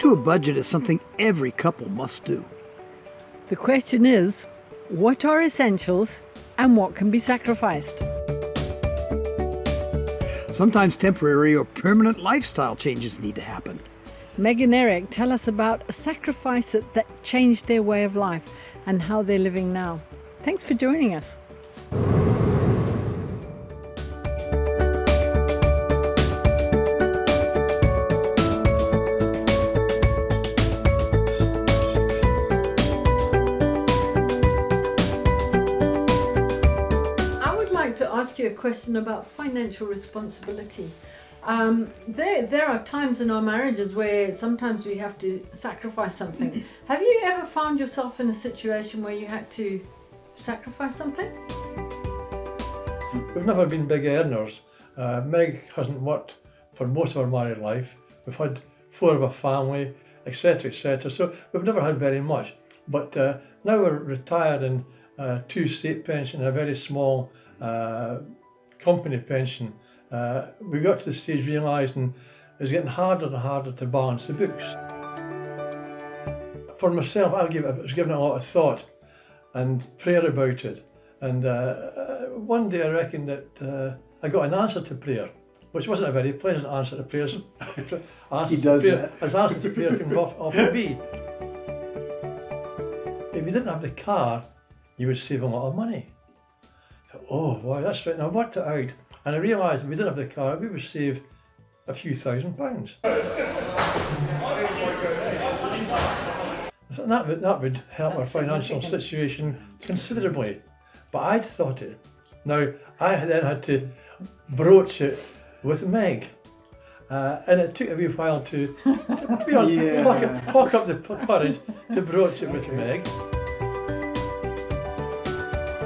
to a budget is something every couple must do. The question is, what are essentials and what can be sacrificed? Sometimes temporary or permanent lifestyle changes need to happen. Meg and Eric tell us about a sacrifice that changed their way of life and how they're living now. Thanks for joining us. Ask you a question about financial responsibility. There are times in our marriages where sometimes we have to sacrifice something. Have you ever found yourself in a situation where you had to sacrifice something? We've never been big earners. Meg hasn't worked for most of our married life. We've had 4 of a family, etc., etc. So we've never had very much. But now we're retired and 2 state pension, a very small company pension. We got to the stage realising it was getting harder and harder to balance the books. For myself, I was giving it a lot of thought and prayer about it. And one day I reckon that I got an answer to prayer, which wasn't a very pleasant answer to prayer. As answer to prayer can often be. If you didn't have the car, you would save a lot of money. Oh, wow, that's right. And I worked it out, and I realised if we didn't have the car, we would save a few £1,000s. I thought that would help our financial situation considerably. But I'd thought it. Now, I then had to broach it with Meg. And it took a wee while to pluck up the courage to broach it with Meg.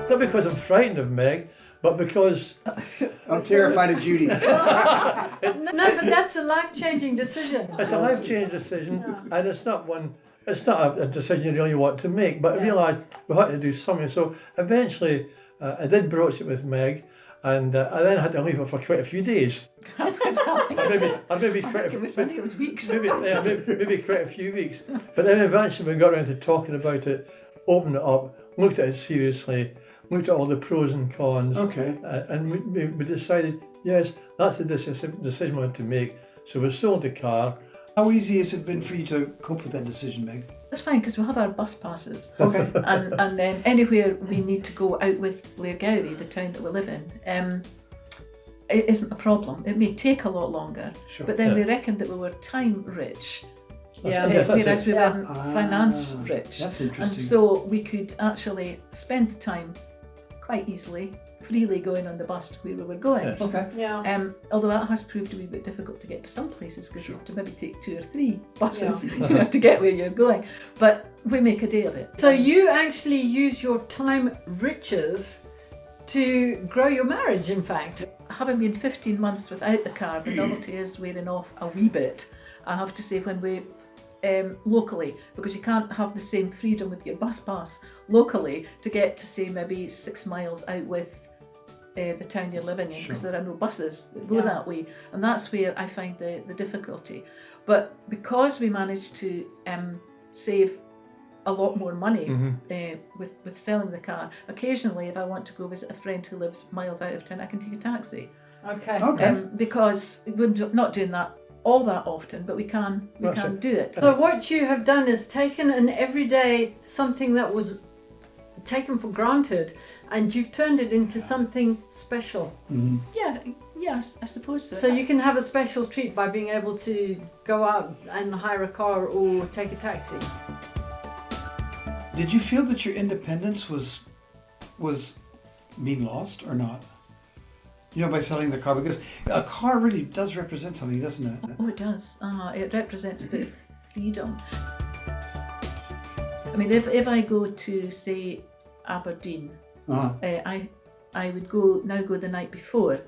Not because I'm frightened of Meg, but because I'm terrified of Judy. No, but that's a life-changing decision. It's a life-changing decision, and it's not a decision you really want to make, but I realised we had to do something. So eventually I did broach it with Meg, and I then had to leave it for quite a few days. Maybe quite a few weeks. But then eventually we got around to talking about it, opened it up, looked at it seriously, looked at all the pros and cons, and we decided, yes, that's the decision we had to make. So we sold the car. How easy has it been for you to cope with that decision, Meg? It's fine because we have our bus passes. Okay. and then anywhere we need to go out with Blairgowrie, the town that we live in, it isn't a problem. It may take a lot longer, but then we reckoned that we were time rich. Whereas we weren't finance rich. That's interesting. And so we could actually spend the time quite easily, freely going on the bus to where we were going. Yes. Okay. Yeah. Although that has proved a wee bit difficult to get to some places because you have to maybe take 2 or 3 buses to get where you're going. But we make a day of it. So you actually use your time riches to grow your marriage, in fact. Having been 15 months without the car, the novelty is wearing off a wee bit. I have to say, when we locally, because you can't have the same freedom with your bus pass locally to get to, say, maybe 6 miles out with the town you're living in, because there are no buses that go that way, and that's where I find the difficulty. But because we managed to save a lot more money with selling the car, occasionally if I want to go visit a friend who lives miles out of town, I can take a taxi. Okay. Because we're not doing that all that often, but we can do it. So what you have done is taken an everyday something that was taken for granted, and you've turned it into something special. Mm-hmm. Yes, I suppose so. So you can have a special treat by being able to go out and hire a car or take a taxi. Did you feel that your independence was being lost or not? You know, by selling the car, because a car really does represent something, doesn't it? Oh, it does. It represents a bit of freedom. I mean, if I go to, say, Aberdeen, I would go the night before,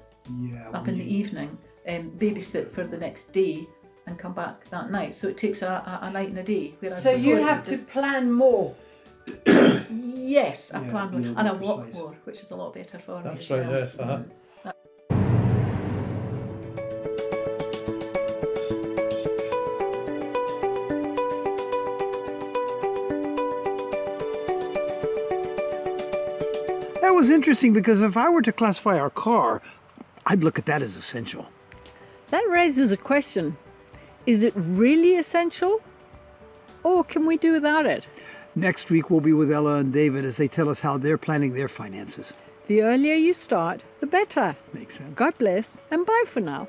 up in the evening, babysit for the next day and come back that night. So it takes a night and a day. So you have to plan more. Yes, I plan more, and I walk more, which is a lot better for me. That's right, yes. that was interesting because if I were to classify our car, I'd look at that as essential. That raises a question. Is it really essential? Or can we do without it? Next week, we'll be with Ella and David as they tell us how they're planning their finances. The earlier you start, the better. Makes sense. God bless, and bye for now.